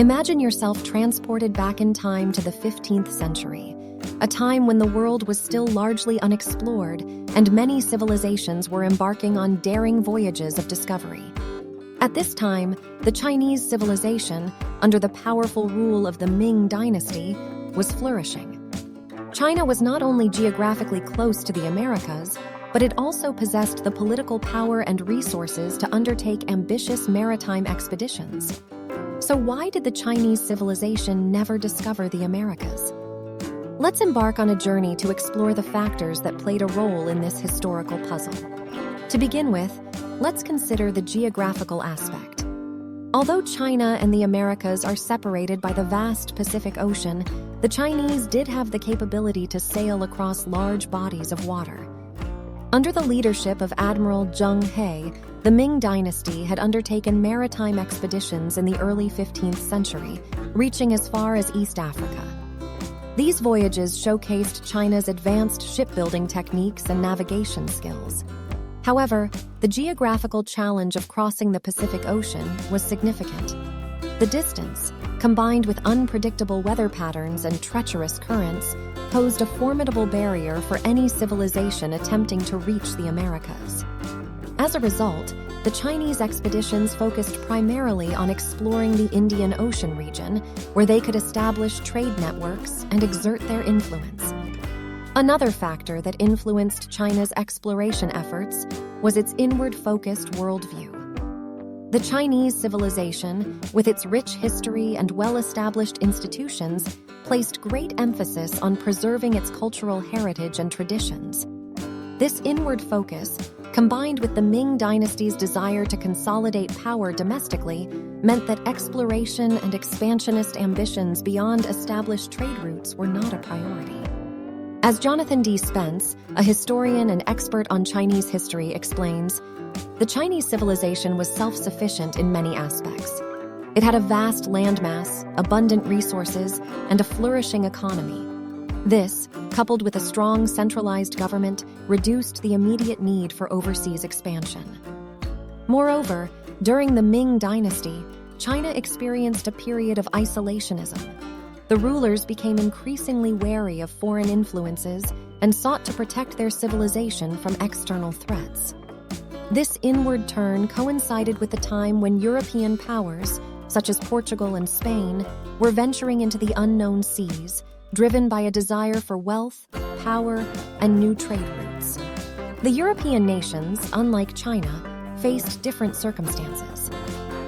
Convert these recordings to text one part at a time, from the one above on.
Imagine yourself transported back in time to the 15th century, a time when the world was still largely unexplored and many civilizations were embarking on daring voyages of discovery. At this time, the Chinese civilization, under the powerful rule of the Ming dynasty, was flourishing. China was not only geographically close to the Americas, but it also possessed the political power and resources to undertake ambitious maritime expeditions. So why did the Chinese civilization never discover the Americas? Let's embark on a journey to explore the factors that played a role in this historical puzzle. To begin with, let's consider the geographical aspect. Although China and the Americas are separated by the vast Pacific Ocean, the Chinese did have the capability to sail across large bodies of water. Under the leadership of Admiral Zheng He, the Ming dynasty had undertaken maritime expeditions in the early 15th century, reaching as far as East Africa. These voyages showcased China's advanced shipbuilding techniques and navigation skills. However, the geographical challenge of crossing the Pacific Ocean was significant. The distance, combined with unpredictable weather patterns and treacherous currents, posed a formidable barrier for any civilization attempting to reach the Americas. As a result, the Chinese expeditions focused primarily on exploring the Indian Ocean region, where they could establish trade networks and exert their influence. Another factor that influenced China's exploration efforts was its inward-focused worldview. The Chinese civilization, with its rich history and well-established institutions, placed great emphasis on preserving its cultural heritage and traditions. This inward focus, combined with the Ming dynasty's desire to consolidate power domestically, meant that exploration and expansionist ambitions beyond established trade routes were not a priority. As Jonathan D. Spence, a historian and expert on Chinese history, explains, the Chinese civilization was self-sufficient in many aspects. It had a vast landmass, abundant resources, and a flourishing economy. This, coupled with a strong centralized government, reduced the immediate need for overseas expansion. Moreover, during the Ming dynasty, China experienced a period of isolationism. The rulers became increasingly wary of foreign influences and sought to protect their civilization from external threats. This inward turn coincided with the time when European powers, such as Portugal and Spain, were venturing into the unknown seas, driven by a desire for wealth, power, and new trade routes. The European nations, unlike China, faced different circumstances.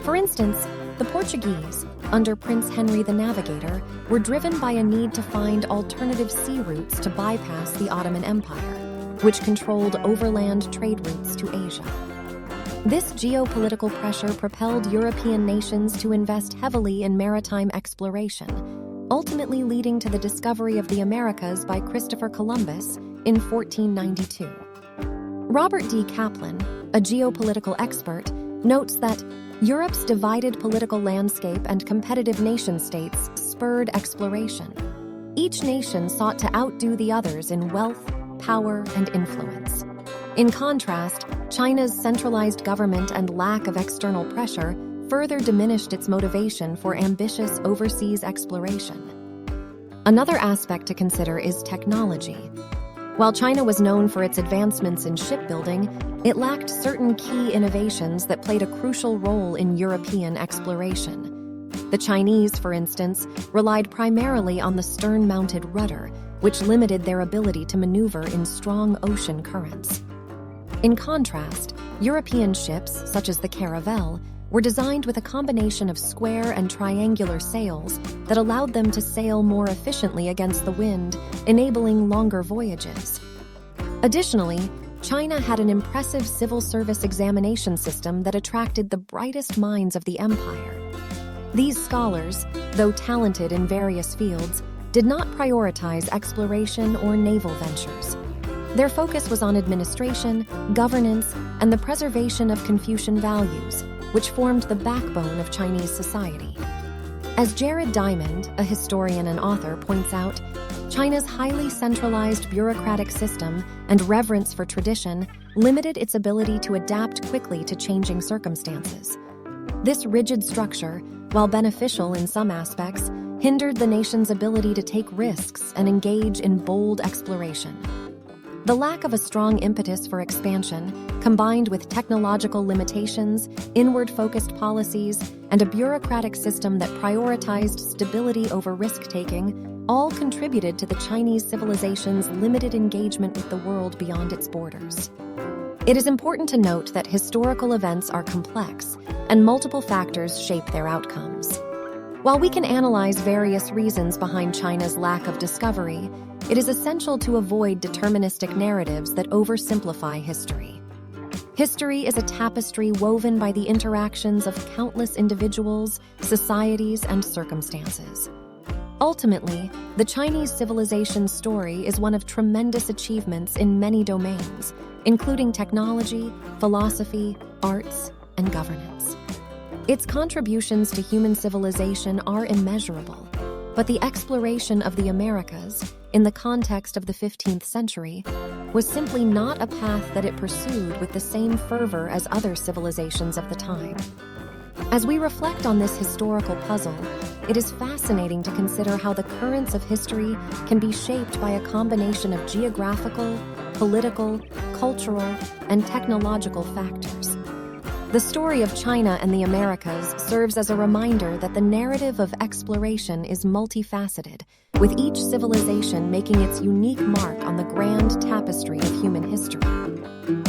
For instance, the Portuguese, under Prince Henry the Navigator, were driven by a need to find alternative sea routes to bypass the Ottoman Empire, which controlled overland trade routes to Asia. This geopolitical pressure propelled European nations to invest heavily in maritime exploration, ultimately leading to the discovery of the Americas by Christopher Columbus in 1492. Robert D. Kaplan, a geopolitical expert, notes that Europe's divided political landscape and competitive nation-states spurred exploration. Each nation sought to outdo the others in wealth, power, and influence. In contrast, China's centralized government and lack of external pressure further diminished its motivation for ambitious overseas exploration. Another aspect to consider is technology. While China was known for its advancements in shipbuilding, it lacked certain key innovations that played a crucial role in European exploration. The Chinese, for instance, relied primarily on the stern-mounted rudder, which limited their ability to maneuver in strong ocean currents. In contrast, European ships, such as the caravel, were designed with a combination of square and triangular sails that allowed them to sail more efficiently against the wind, enabling longer voyages. Additionally, China had an impressive civil service examination system that attracted the brightest minds of the empire. These scholars, though talented in various fields, did not prioritize exploration or naval ventures. Their focus was on administration, governance, and the preservation of Confucian values, which formed the backbone of Chinese society. As Jared Diamond, a historian and author, points out, China's highly centralized bureaucratic system and reverence for tradition limited its ability to adapt quickly to changing circumstances. This rigid structure, while beneficial in some aspects, hindered the nation's ability to take risks and engage in bold exploration. The lack of a strong impetus for expansion, combined with technological limitations, inward-focused policies, and a bureaucratic system that prioritized stability over risk-taking, all contributed to the Chinese civilization's limited engagement with the world beyond its borders. It is important to note that historical events are complex, and multiple factors shape their outcomes. While we can analyze various reasons behind China's lack of discovery, it is essential to avoid deterministic narratives that oversimplify history. History is a tapestry woven by the interactions of countless individuals, societies, and circumstances. Ultimately, the Chinese civilization's story is one of tremendous achievements in many domains, including technology, philosophy, arts, and governance. Its contributions to human civilization are immeasurable, but the exploration of the Americas, in the context of the 15th century, was simply not a path that it pursued with the same fervor as other civilizations of the time. As we reflect on this historical puzzle, it is fascinating to consider how the currents of history can be shaped by a combination of geographical, political, cultural, and technological factors. The story of China and the Americas serves as a reminder that the narrative of exploration is multifaceted, with each civilization making its unique mark on the grand tapestry of human history.